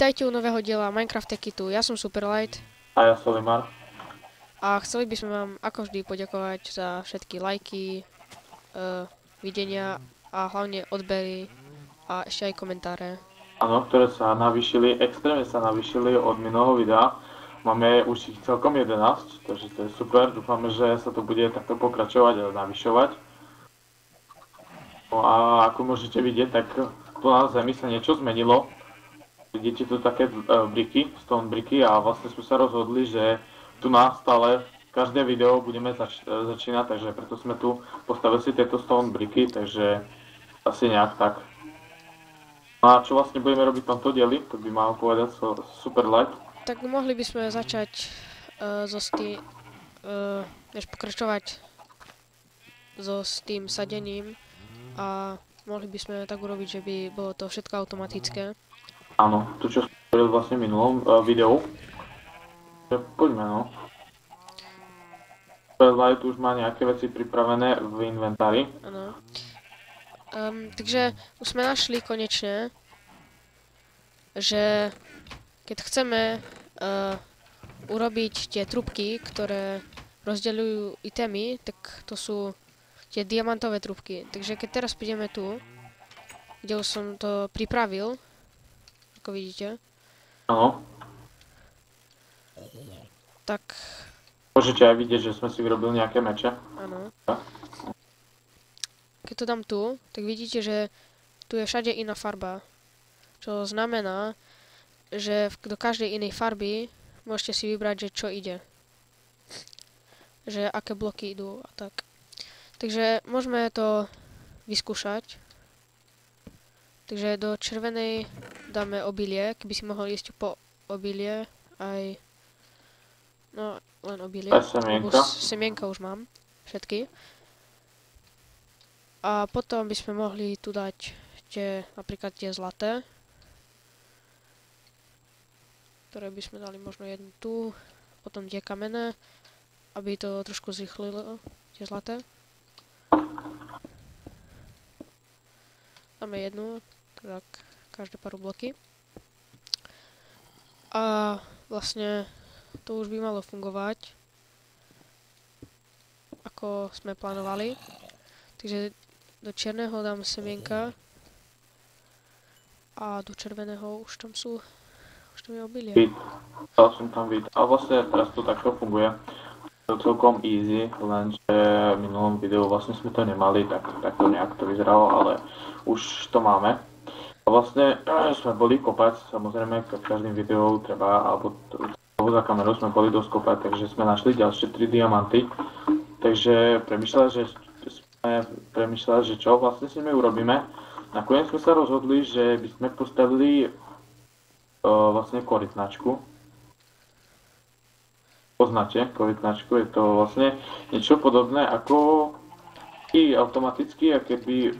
Vítajte u nového diela Minecraft Techitu. Ja som Superlight A ja Solimar. a chceli by sme vám ako vždy poďakovať za všetky lajky, videnia a hlavne odbery a ešte aj komentáre. Áno, ktoré sa navýšili, extrémne sa navýšili od minulého videa. Máme už ich celkom 11, takže to je super. Dúfame, že sa to bude takto pokračovať a navyšovať. No a ako môžete vidieť, tak tu na Zemi sa niečo zmenilo. Vidíte tu také briky, stone briky, a vlastne sme sa rozhodli, že tu nás stále každé video budeme začínať, takže preto sme tu postavili si tieto stone briky, takže asi nejak tak. A čo vlastne budeme robiť v tomto dieli, to by mal povedať Superlight. Tak mohli by sme začať pokračovať s tým sadením a mohli by sme tak urobiť, že by bolo to všetko automatické. Áno, to čo som povedal vlastne v minulom videu. Poďme, no. Superlight už má nejaké veci pripravené v inventári. Áno. Takže už sme našli konečne, že keď chceme urobiť tie trubky, ktoré rozdeľujú itemy, tak to sú tie diamantové trubky. Takže keď teraz prídeme tu, kde už som to pripravil, ako vidíte, Áno. tak Môžete aj vidieť, že sme si vyrobili nejaké meče. áno. Keď to dám tu, tak vidíte, že tu je všade iná farba. Čo znamená, že do každej inej farby môžete si vybrať, že čo ide. Že aké bloky idú a tak. Takže môžeme to vyskúšať. Takže do červenej dáme obilie, keby si mohol jesť po obilie, aj no len obilie. Aj semienka. Semienka už mám, všetky. A potom by sme mohli tu dať napríklad tie zlaté, ktoré by sme dali možno jednu tu, potom tie kamenné, aby to trošku zrýchlilo, tie zlaté. Dáme jednu, tak každé pár bloky. A vlastne to už by malo fungovať, ako sme plánovali. Takže do čierneho dám semienka a do červeného už tam je obilie. Dal som tam vid. A vlastne teraz to takto funguje. To celkom easy, lenže v minulom videu vlastne sme to nemali, tak to nejak to vyzeralo, ale už to máme. A vlastne sme boli kopať, samozrejme v každým videu treba, alebo za kamerou sme boli dosť kopať, takže sme našli ďalšie 3 diamanty. Takže premýšľali, že čo vlastne s nimi urobíme. Nakoniec sme sa rozhodli, že by sme postavili vlastne korytnačku. Poznáte korytnačku, je to vlastne niečo podobné ako automaticky, keby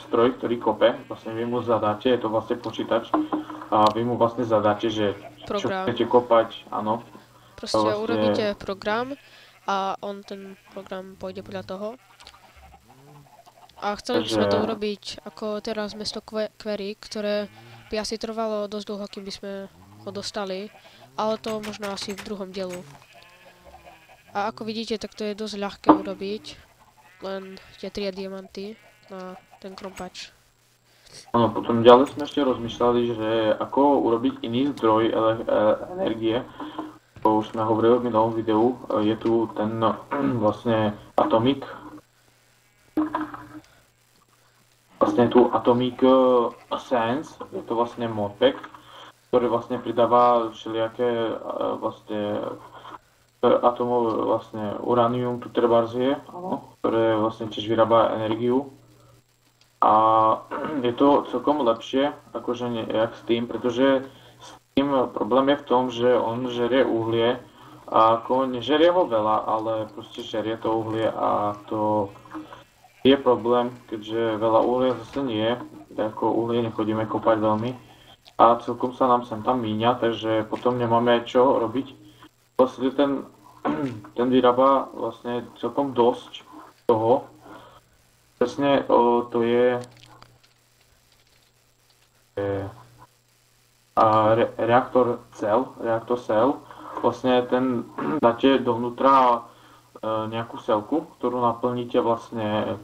stroj, ktorý kope, vlastne vy mu zadáte, je to vlastne počítač, a vy mu vlastne zadáte, že čo chcete kopať, áno. Proste vlastne urobíte program a on ten program pôjde podľa toho. A chceli by sme to urobiť ako teraz mesto query, ktoré by asi trvalo dosť dlho, kým by sme ho dostali, ale to možno asi v druhom dielu. A ako vidíte, tak to je dosť ľahké urobiť, len tie 3 diamanty na ten krompač. Áno, potom ďalej sme ešte rozmýšľali, že ako urobiť iný zdroj energie. To už sme hovorili v minulom videu, je tu ten vlastne Atomic. Vlastne tu Atomic Sense, je to vlastne modpack, ktorý vlastne pridáva všelijaké vlastne atomové vlastne uranium, tu trebárs áno, ktoré vlastne tiež vyrába energiu. A je to celkom lepšie, akože nejak s tým, pretože s tým problém je v tom, že on žerie uhlie a ako nežerie ho veľa, ale proste žerie to uhlie a to je problém, keďže veľa uhlia zase nie, ako uhlie nechodíme kopať veľmi a celkom sa nám sem tam míňa, takže potom nemáme čo robiť. Vlastne ten vyrába vlastne celkom dosť toho. Presne to je reaktor cell, vlastne ten dáte dovnútra nejakú celku, ktorú naplníte vlastne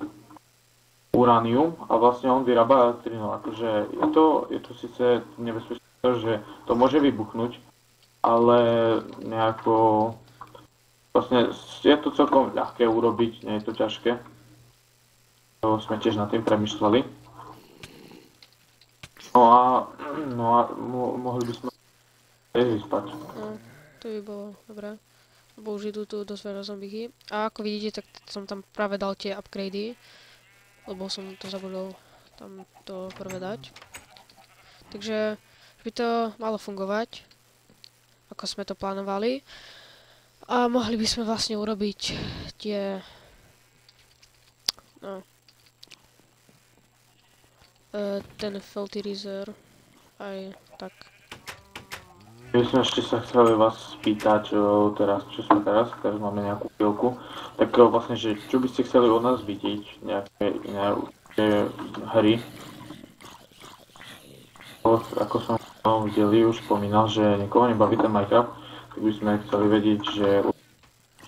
uránium a vlastne on vyrába elektrinu. Akože je to síce nebezpečné, že to môže vybuchnúť, ale nejako vlastne je to celkom ľahké urobiť, nie je to ťažké. To sme tiež nad tým premyšľali. Mohli by sme vyspať. No, to by bolo dobré. Lebo už idú tu dosť veľa zombíky. A ako vidíte, tak som tam práve dal tie upgrady. Lebo som to zabudol tam to prvé dať. Takže by to malo fungovať. Ako sme to plánovali. A mohli by sme vlastne urobiť tie... No. Ten fertilizer. Aj tak. My sme ešte sa chceli vás spýtať teraz, čo sme teraz máme nejakú chvíľku, tak vlastne, že čo by ste chceli od nás vidieť, nejaké iné hry. Ako som videli, už spomínal, že niekoho nebaví ten Minecraft, tak by sme chceli vedieť, že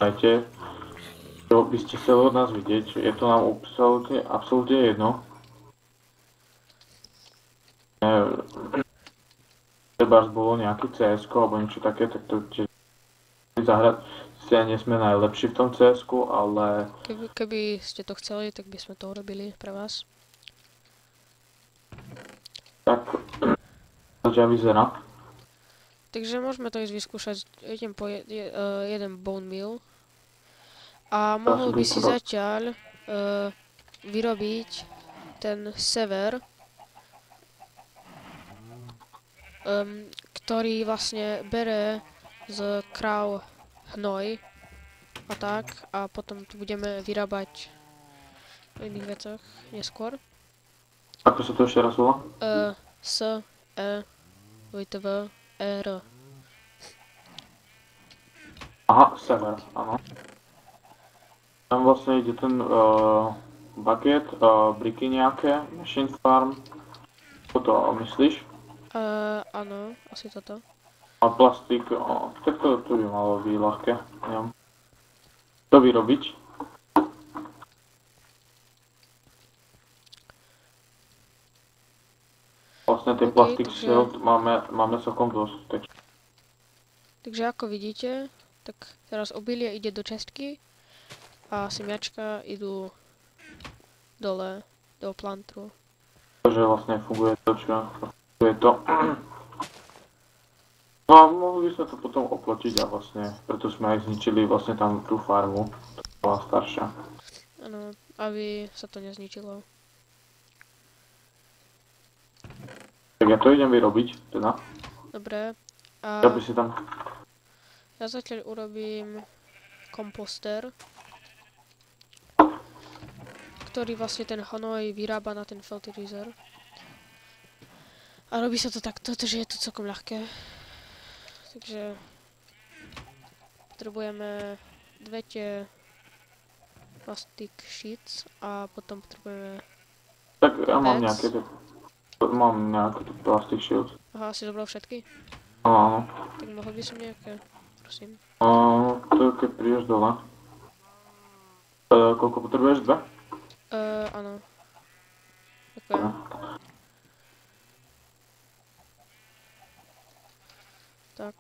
dajte, čo by ste chceli od nás vidieť, je to nám absolútne jedno. Trebárs bolo nejaké CS-ko alebo niečo také, tak to tiež zahrať. Sice nie sme najlepší v tom CS-ku, ale... Keby ste to chceli, tak by sme to urobili pre vás. Tak, to vyzerá. Takže môžeme to ísť vyskúšať. Idem po jeden bone meal. A mohol by si zatiaľ vyrobiť ten sever, ktorý vlastne bere z kráv hnoj a tak, a potom tu budeme vyrábať v iných veciach neskôr. Ako sa to ešte raz volá? S, E, V, R. Aha, sever, áno. Tam vlastne ide ten bucket, briky nejaké, machine farm. Čo to myslíš? Áno, asi toto. A plastik, tak to by malo byť ľahké. To vyrobiť. Vlastne ten plastik shield máme celkom dosť. Takže ako vidíte, tak teraz obilie ide do čestky a semiačka idú dole, do plantru. Takže vlastne funguje to, je to. No a mohli by sme to potom oplotiť a vlastne, preto sme aj zničili vlastne tam tú farmu, to bola staršia. Áno, aby sa to nezničilo. Tak ja to idem vyrobiť, teda. Dobre. A Ja by si tam... ja zatiaľ urobím komposter, ktorý vlastne ten hnoj vyrába na ten fertilizer. A robí sa to takto, že je to celkom ľahké. Takže potrebujeme dve tie plastic sheets a potom potrebujeme... Tak ja mám nejaké plastic shields. Aha, si zobral všetky? Áno. Tak mohol by som nejaké, prosím. To keď prídeš dole. Koľko potrebuješ? Dve? Áno. Ďakujem. Tak.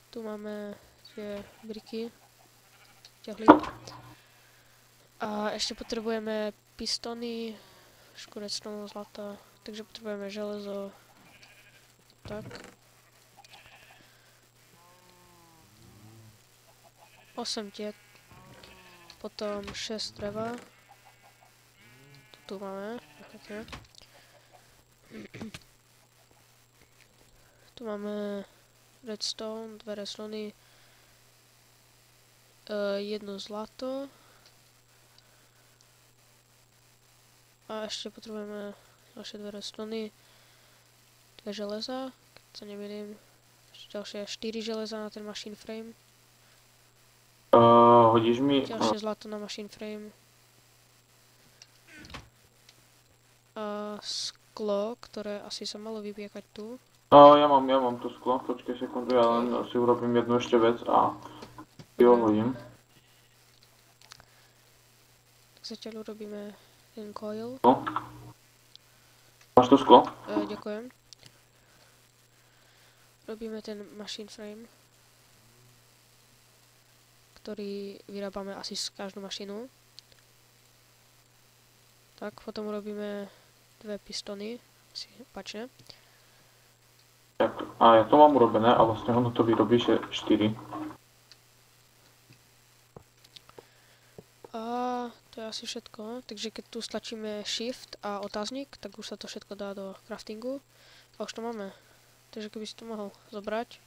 Tu máme tie briky. Ťahli. A ešte potrebujeme pistony, škúrec stonu, zlata, takže potrebujeme železo. Tak. 8 tiek. Potom 6 dreva. Tu máme. Okay. Tu máme redstone, 2 redstony, jedno zlato. A ešte potrebujeme ďalšie 2 redstony, 2 železa, keď sa nemýlim. Ešte ďalšie 4 železa na ten machine frame. Hodíš mi... Ďalšie zlato na machine frame. A sklo, ktoré asi sa malo vypiekať tu. Ja mám tu sklo, počkej sekundu, ja len si urobím jednu ešte vec a si ho hodím. Tak zatiaľ urobíme ten coil. No. Máš to sklo? Ďakujem. Robíme ten machine frame, ktorý vyrábame asi z každú mašinu. Tak, potom urobíme dve pistony, si páčne. Tak, a ja to mám urobené a vlastne ono to vyrobí 4. A to je asi všetko, takže keď tu stlačíme shift a otáznik, tak už sa to všetko dá do craftingu. A už to máme. Takže keby si to mohol zobrať,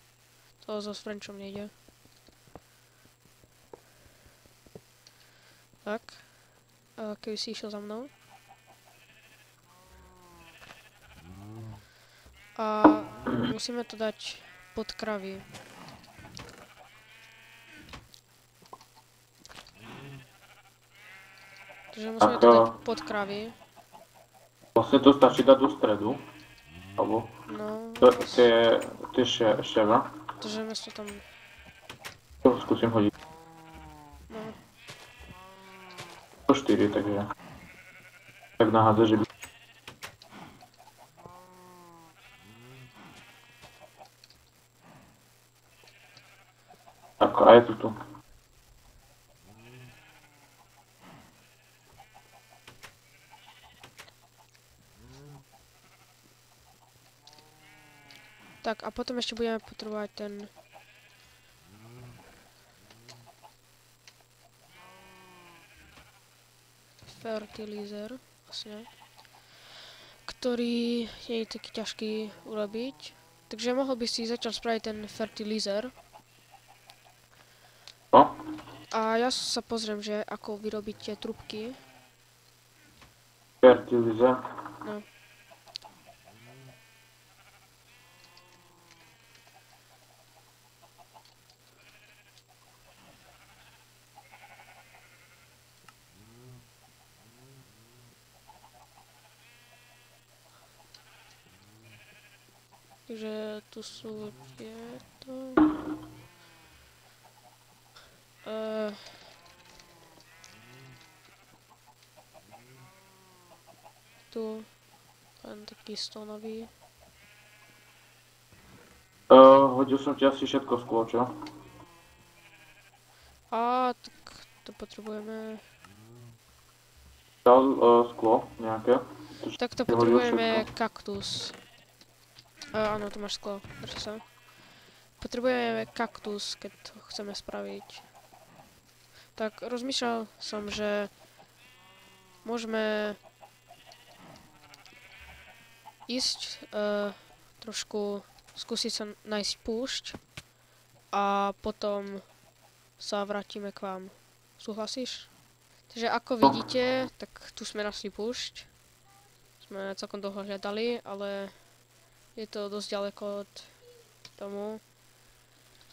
to so Frenchom nejde. Tak, a keby si išiel za mnou. A musíme to dať pod kravy. Takže musíme to dať pod kravy. Vlastne to stačí dať do stredu. Alebo? No, To je ševa. takže mesto tam, To skúsim hodiť. no, To 4, takže... Tak nahádza, že by... Tak, a je to tu. tak a potom ešte budeme potrebovať ten fertilizer, vlastne, ktorý nie je taký ťažký urobiť. Takže mohol by si začal spraviť ten fertilizer. No? A ja sa pozriem, že ako vyrobiť tie trubky. Fertilizer. No. Takže tu sú tieto. Tu len taký stonový. Hodil som ti asi všetko sklo, čo? A tak to potrebujeme. Dal sklo nejaké. Tak to Ty hodil potrebujeme všetko. kaktus. Áno, tu máš sklo, drží sa. Potrebujeme kaktus, keď to chceme spraviť. Tak rozmýšľal som, že môžeme ísť trošku skúsiť sa nájsť púšť a potom sa vrátime k vám. Súhlasíš? Takže ako vidíte, tak tu sme našli púšť. Sme celkom dlho hľadali, ale je to dosť ďaleko od tomu.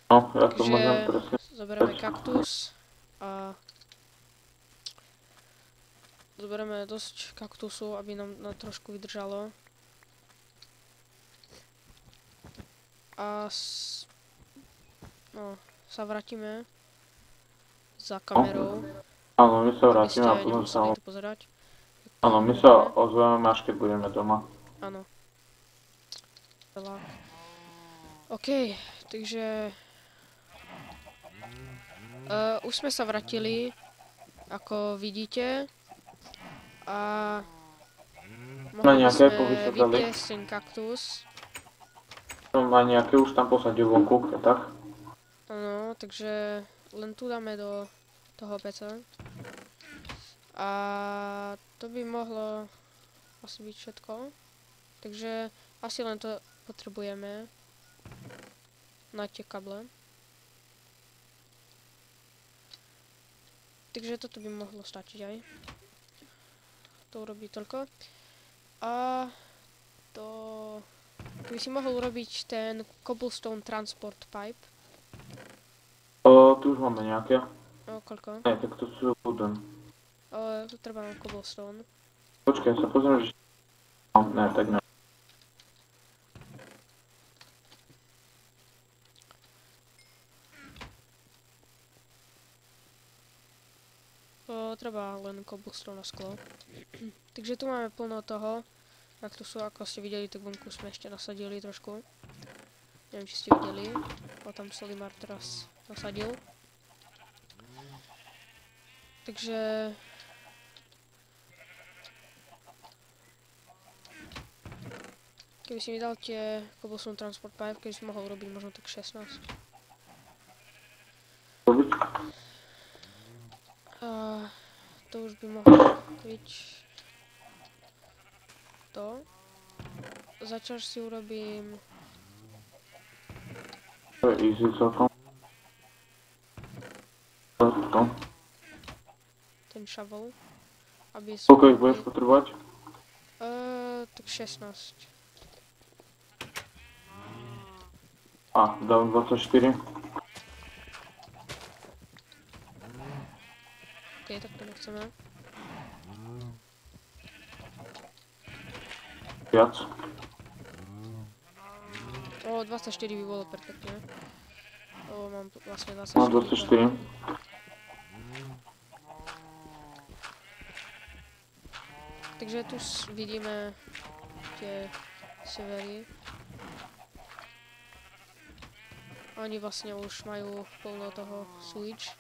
No, ja to Takže môžem presne. zoberieme kaktus a zoberieme dosť kaktusu, aby nám trošku vydržalo. A no, sa vrátime za kamerou, Áno, my sa aby ste vrátime a potom sa... nemuseli to pozerať. Áno, my sa ozveme až keď budeme doma. Áno. OK, takže už sme sa vrátili, ako vidíte, a mohli nejaké sme povysadali? vypiesť ten kaktus. Má nejaké už tam posadil vonku, tak? Áno, takže len tu dáme do toho peca. A to by mohlo asi byť všetko. Takže asi len to potrebujeme na tie kable. Takže toto by mohlo stačiť aj. To urobí toľko. A to... Keby si mohol urobiť ten cobblestone transport pipe. Tu už máme nejaké. Koľko? Nie, tak to sú wooden. Tu treba nám cobblestone. Počkaj, sa pozriem, že No, ne, tak ne. Treba len cobblestone na sklo. Takže tu máme plno toho. Ak tu sú, ako ste videli, tak vonku sme ešte nasadili trošku. Neviem, či ste videli. O, tam Solimar teraz nasadil. Takže... Keby si mi dal tie cobblestone transport pipe, keby si mohol robiť možno tak 16. To už by mohlo byť to. Začal si urobím To je easy celkom. ten shovel, aby sme Koľko ich budeš mohli... potrebovať? Tak 16. Dám 24. OK, tak to nechceme. Viac. 24 by bolo perfektne. Mám vlastne 24. Mám 24. Takže tu vidíme tie severy. Oni vlastne už majú plno toho switch.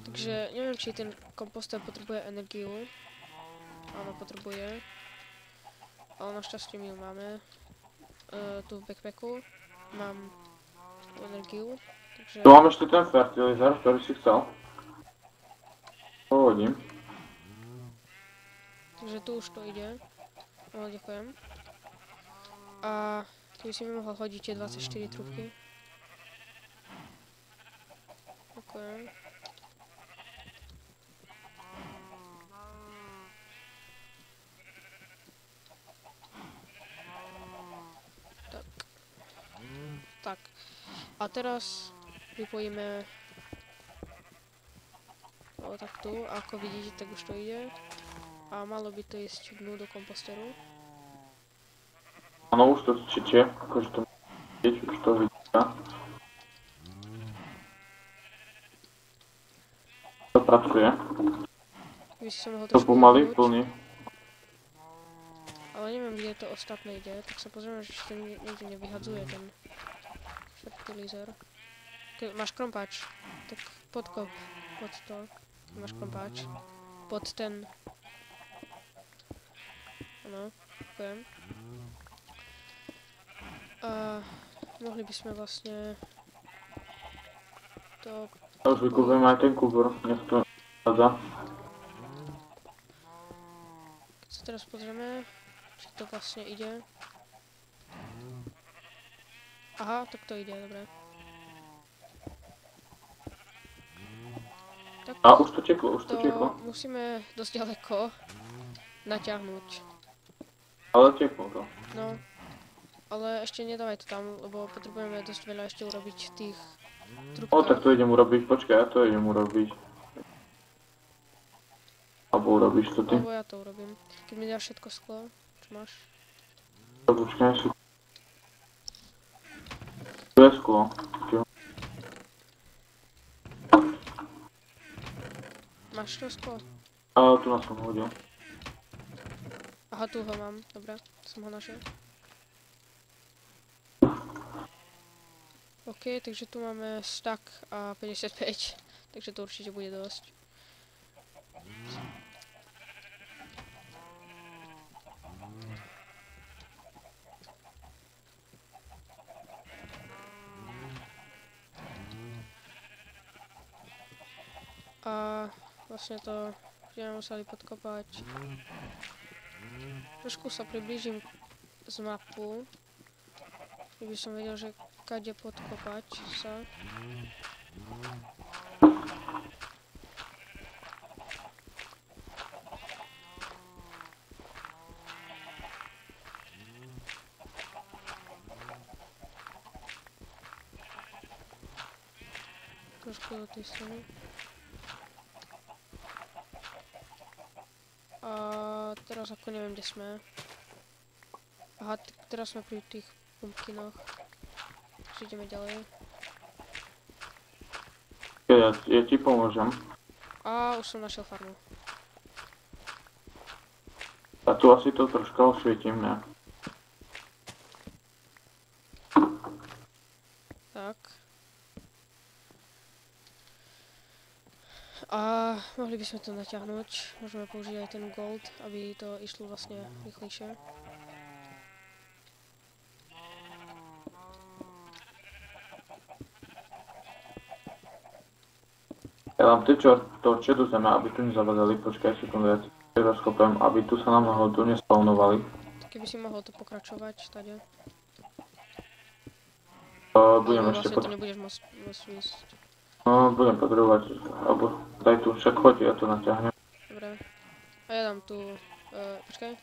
Takže neviem, či ten komposter potrebuje energiu. Áno, potrebuje. Ale našťastie my ju máme. Tu v backpacku. Mám tú energiu. Takže... Tu mám ešte ten fertilizer, ktorý si chcel. Pohodím. Takže tu už to ide. No, ďakujem. A keby si mi mohol hodiť tie 24 trubky. Ďakujem. Tak. A teraz pripojíme tak tu, ako vidíte, tak už to ide. A malo by to ísť dnu do komposteru. Áno, už to tečie, akože to vidieť, už to vidíte. To pracuje. Keby si sa mohol To trošku pomaly vyhnúť. plní. Ale neviem, kde to ostatné ide, tak sa pozrieme, že či to niekde nevyhadzuje ten fertilizer. Máš krompáč, tak podkop pod to. Máš krompáč. Pod ten... Áno, ďakujem. A mohli by sme vlastne to... Ja už vykúpim aj ten kubor, nech to vychádza. Keď sa teraz pozrieme, či to vlastne ide. Aha, tak to ide, dobre. Tak Už to teklo, už to teklo. musíme dosť ďaleko naťahnuť. Ale teklo to. No, ale ešte nedávaj to tam, lebo potrebujeme dosť veľa ešte urobiť tých trubkách. Tak to idem urobiť, počkaj, ja to idem urobiť. Alebo urobíš to ty. Alebo ja to urobím. Keď mi dáš všetko sklo, čo máš? Počkaj si. Tu je sklo. Máš to sklo? Tu nás som hodil. Aha, tu ho mám, dobre, som ho našiel. OK, takže tu máme stack a 55, takže to určite bude dosť. A vlastne to budeme museli podkopať. Trošku sa priblížim z mapu, aby som vedel, že kade podkopať sa. Trošku do tej strany. A teraz ako neviem, kde sme. Aha, teraz sme pri tých pumpkinoch. Takže ideme ďalej. Ja ti pomôžem. A už som našiel farmu. A tu asi to troška osvietím, ne? Tak. A mohli by sme to natiahnuť. Môžeme použiť aj ten gold, aby to išlo vlastne rýchlejšie. Ja dám tie torče do zeme, aby tu nezavadali. Počkaj sekundu, ja si rozkopem, aby tu sa nám náhodou nespawnovali. Keby si mohol to pokračovať, tade. Budem Alebo ešte vlastne to nebudeš môcť ísť. No, budem potrebovať, alebo daj tu, však choď, ja to natiahnem. Dobre. A ja dám tu... počkaj.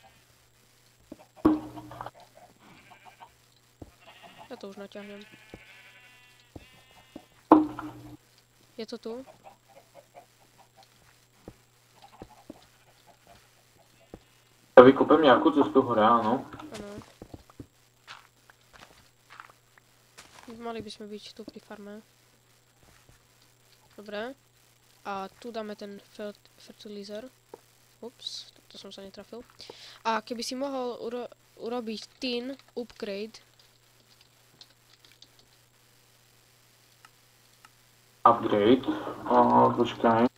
Ja to už natiahnem. Je to tu? Ja vykopem nejakú cestu hore, áno. Áno. Mali by sme byť tu pri farme. Dobre. A tu dáme ten fertilizer. Ups, to som sa netrafil. A keby si mohol urobiť tin upgrade. Upgrade. Počkaj.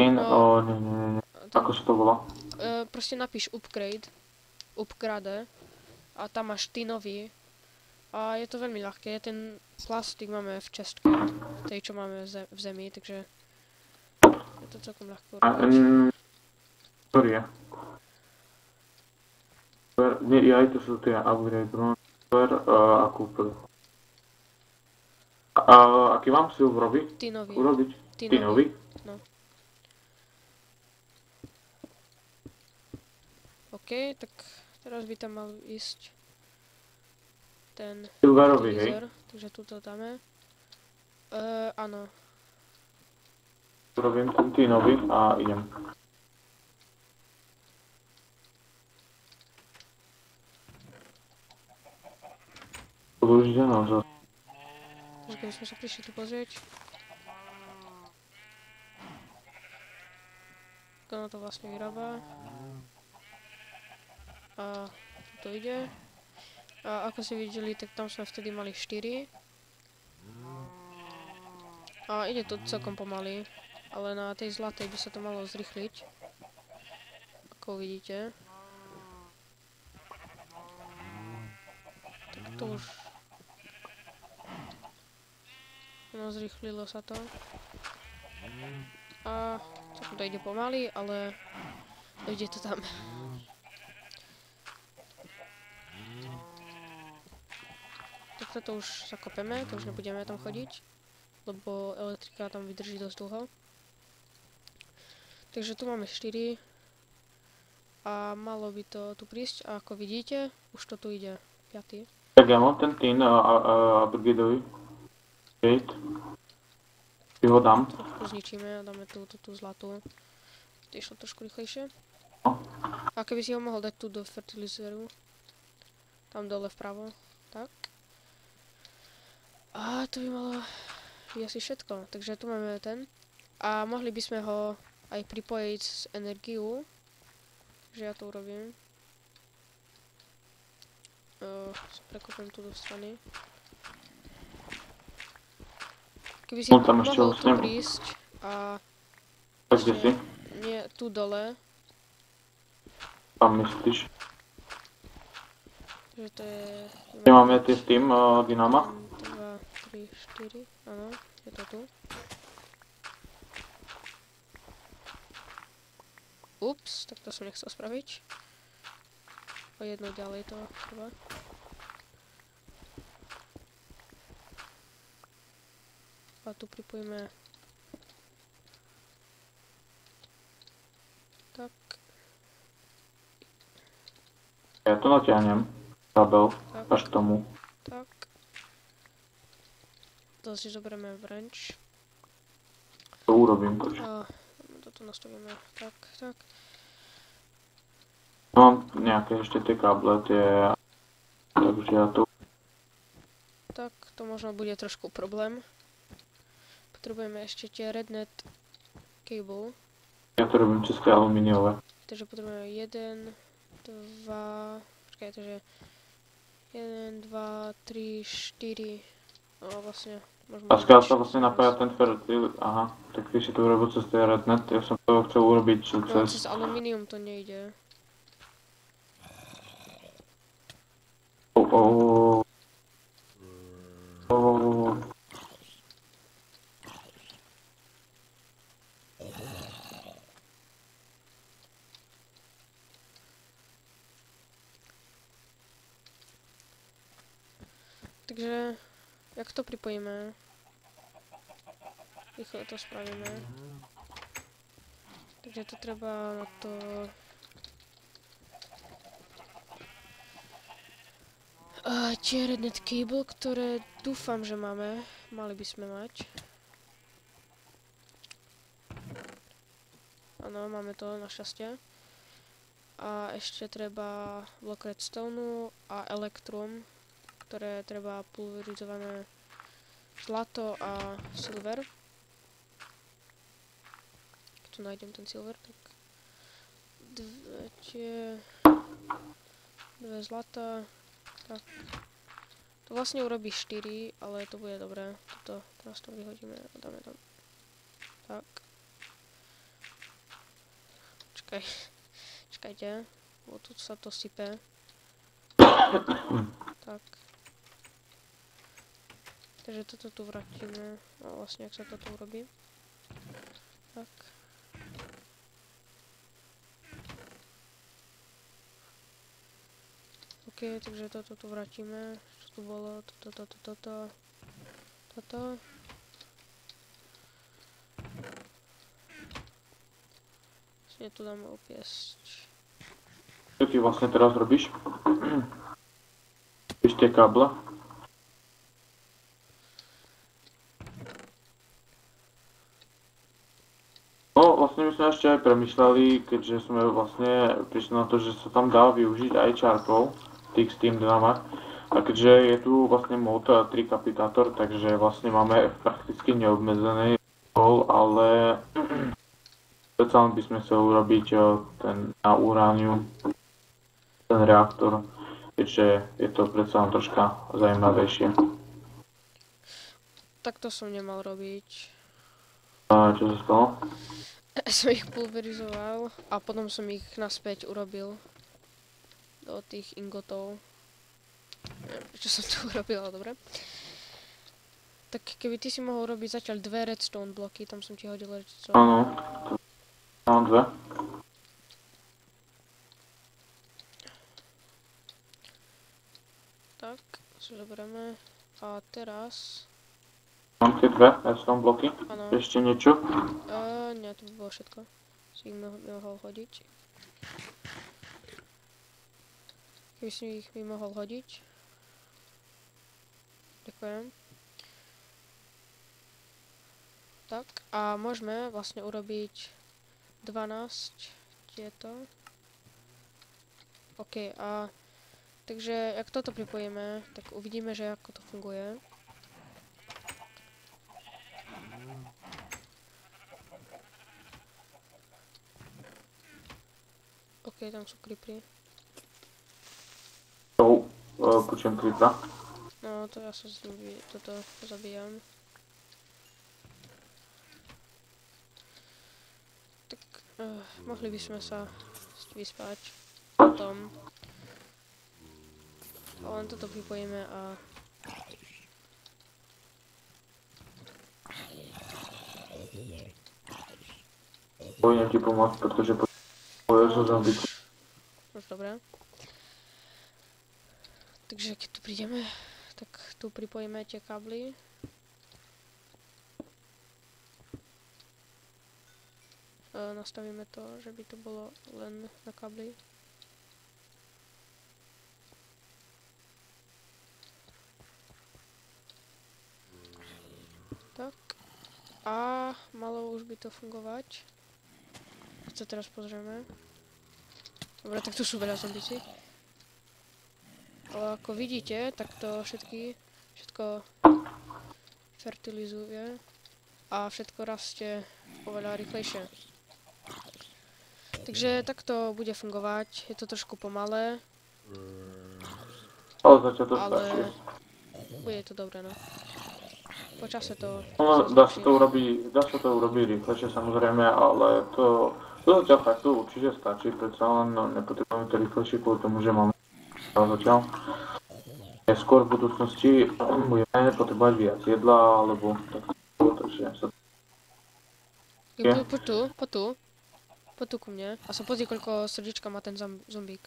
No. Nie. Ako sa to volá? Proste napíš upgrade. Upgrade. A tam máš tinový. A je to veľmi ľahké. Ten plastik máme v čestke. Tej, čo máme v zemi, takže... Je to celkom ľahko urobiť. Ktorý je? Nie, aj to sú tie upgrade. A kúpil. Aký mám si urobiť? Tinový. Urobiť? Tinový? No. OK, tak teraz by tam mal ísť ten Silverový, hej? fertilizer, takže tuto dáme. Áno. Urobím ten tinový a idem. Už ide naozaj. Takže keby sme sa prišli tu pozrieť. Ako ono to vlastne vyrába. A tu to ide. A ako ste videli, tak tam sme vtedy mali 4. A ide to celkom pomaly. Ale na tej zlatej by sa to malo zrýchliť. Ako vidíte. Tak to už... No, zrýchlilo sa to. A celkom to ide pomaly, ale dojde to tam. Tak toto už zakopeme, to už nebudeme tam chodiť. Lebo elektrika tam vydrží dosť dlho. Takže tu máme 4. A malo by to tu prísť. A ako vidíte, už to tu ide 5. Tak ja mám ten tin upgradeový. Gate. Si ho dám. Trošku zničíme a dáme tú zlatú. To išlo trošku rýchlejšie. No. A keby si ho mohol dať tu do fertilizeru. Tam dole vpravo. Tak. A to by malo byť asi všetko. Takže tu máme ten. A mohli by sme ho aj pripojiť s energiou. Takže ja to urobím. Prekopem tu do strany. Keby si tam ešte mohol tu vlastne- prísť a... Tak kde si? Nie, tu dole. Tam myslíš? Že to je... Kde máme tie s tým dynama? 2, 3, 4, áno, je to tu. Ups, tak to som nechcel spraviť. O jedno ďalej to treba. A tu pripojíme... Tak, Ja to natiahnem. Kabel. tak, Až k tomu. tak. To si zoberieme wrench. To urobím. Počkaj. A dáme to toto nastavíme. Tak, tak. Mám nejaké ešte tie káble, takže ja to... Tak, to možno bude trošku problém. Potrebujeme ešte tie rednet cable. Ja to robím české alumíniové. Takže potrebujeme 1, 2, počkaj, takže 1, 2, 3, 4, no vlastne môžeme A skáľ sa urobiť vlastne 6 napája naraz. ten fertil, aha, tak ty si to urobil cez tie rednet, ja som to chcel urobiť No cez... cez alumínium to nejde. Oh, oh, oh. Takže, jak to pripojíme? Rýchlo to spravíme. Takže to treba na to... Tie rednet cable, ktoré dúfam, že máme. Mali by sme mať. Áno, máme to našťastie. A ešte treba blok redstone a elektrum, ktoré treba pulverizované zlato a silver. Keď tu nájdem ten silver, tak dve zlata. Tak. To vlastne urobí 4, ale to bude dobré. Toto teraz to vyhodíme a dáme tam. Tak. Čakajte, bo tu sa to sype. Tak. Takže toto tu vrátime. A vlastne, ak sa toto urobí. Tak. OK, takže toto tu vrátime. Čo tu bolo? Toto. Vlastne tu dáme opiesť. Čo ty vlastne teraz robíš? Robíš tie káble? No, vlastne my sme ešte aj premyšľali, keďže sme vlastne prišli na to, že sa tam dá využiť aj charcoal, tých Steam dynamách. A keďže je tu vlastne mod Trikapitátor, takže vlastne máme prakticky neobmedzený pol, ale predsa len by sme chceli urobiť ten na uránium, ten reaktor, keďže je to predsa len troška zaujímavejšie. Tak to som nemal robiť. A čo sa stalo? Som ich pulverizoval a potom som ich naspäť urobil do tých ingotov. Neviem, prečo som to urobil, ale dobre. Tak keby ty si mohol robiť zatiaľ 2 redstone bloky, tam som ti hodil redstone. Áno, mám 2. Tak, si zoberieme. A teraz... Mám tie 2 redstone bloky. Áno. Ešte niečo? Nie, to by bolo všetko. Si ich mohol hodiť. Keby si ich mi mohol hodiť. Ďakujem. Tak, a môžeme vlastne urobiť 12 tieto. OK, a takže ak toto pripojíme, tak uvidíme, že ako to funguje. OK, tam sú creepery. Počujem creepera. No, to ja sa toto zabíjam. Tak, mohli by sme sa vyspať potom. A len toto pripojíme a... Pôjdem ti pomôcť, pretože potrebujem sa zabiť. Už dobré. Takže keď tu prídeme, tak tu pripojíme tie kábly. Nastavíme to, že by to bolo len na kábli. Tak. A malo už by to fungovať. Keď sa teraz pozrieme. Dobre, tak tu sú veľa zombici. Ale ako vidíte, tak to všetko fertilizuje a všetko rastie oveľa rýchlejšie. Takže takto bude fungovať. Je to trošku pomalé, Ale zatiaľ to ale stačí. bude to dobré, no. Počase to No, sa dá sa zlepší. to urobiť rýchlejšie samozrejme, ale to zatiaľ takto určite stačí, predsa len nepotrebujeme to rýchlejšie kvôli tomu, že máme zatiaľ. Skôr v budúcnosti budeme potrebovať viac jedla, alebo tak, takže sa... Poď tu, poď tu. Poď tu ku mne. A sa pozri, koľko srdiečka má ten zombík.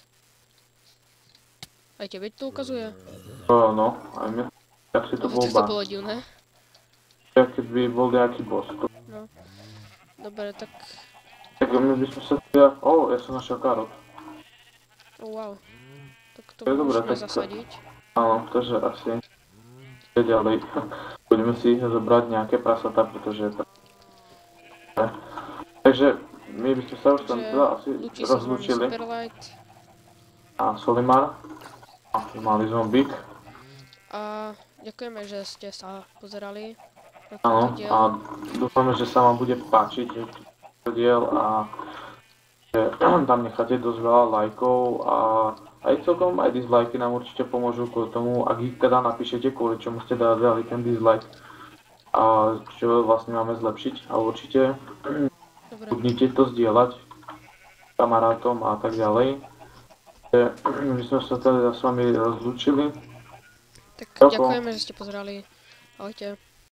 Aj tebe to ukazuje? No, aj mne. Tak si to bol Tak to bolo divné. keby bol nejaký boss. No. Dobre, tak... Tak my by sme sa... ja som našiel karot. Wow. Tak to Je dobré, môžeme tak- zasadiť. Áno, takže asi ďalej budeme si zobrať nejaké prasatá, pretože... Takže my by sme sa už tam teda asi Lúči sa s vami rozlúčili. Superlight. A Solimar. A malý zombík. A ďakujeme, že ste sa pozerali na Áno, tento diel. a dúfame, že sa vám bude páčiť tento diel a že tam necháte dosť veľa lajkov a aj celkom aj dislajky nám určite pomôžu kvôli tomu, ak ich teda napíšete, kvôli čomu ste dali ten dislike a čo vlastne máme zlepšiť a určite Dobre. budnite to zdieľať kamarátom a tak ďalej. My sme sa teda s vami rozlúčili. Tak Čauko. ďakujeme, že ste pozerali. Ahojte.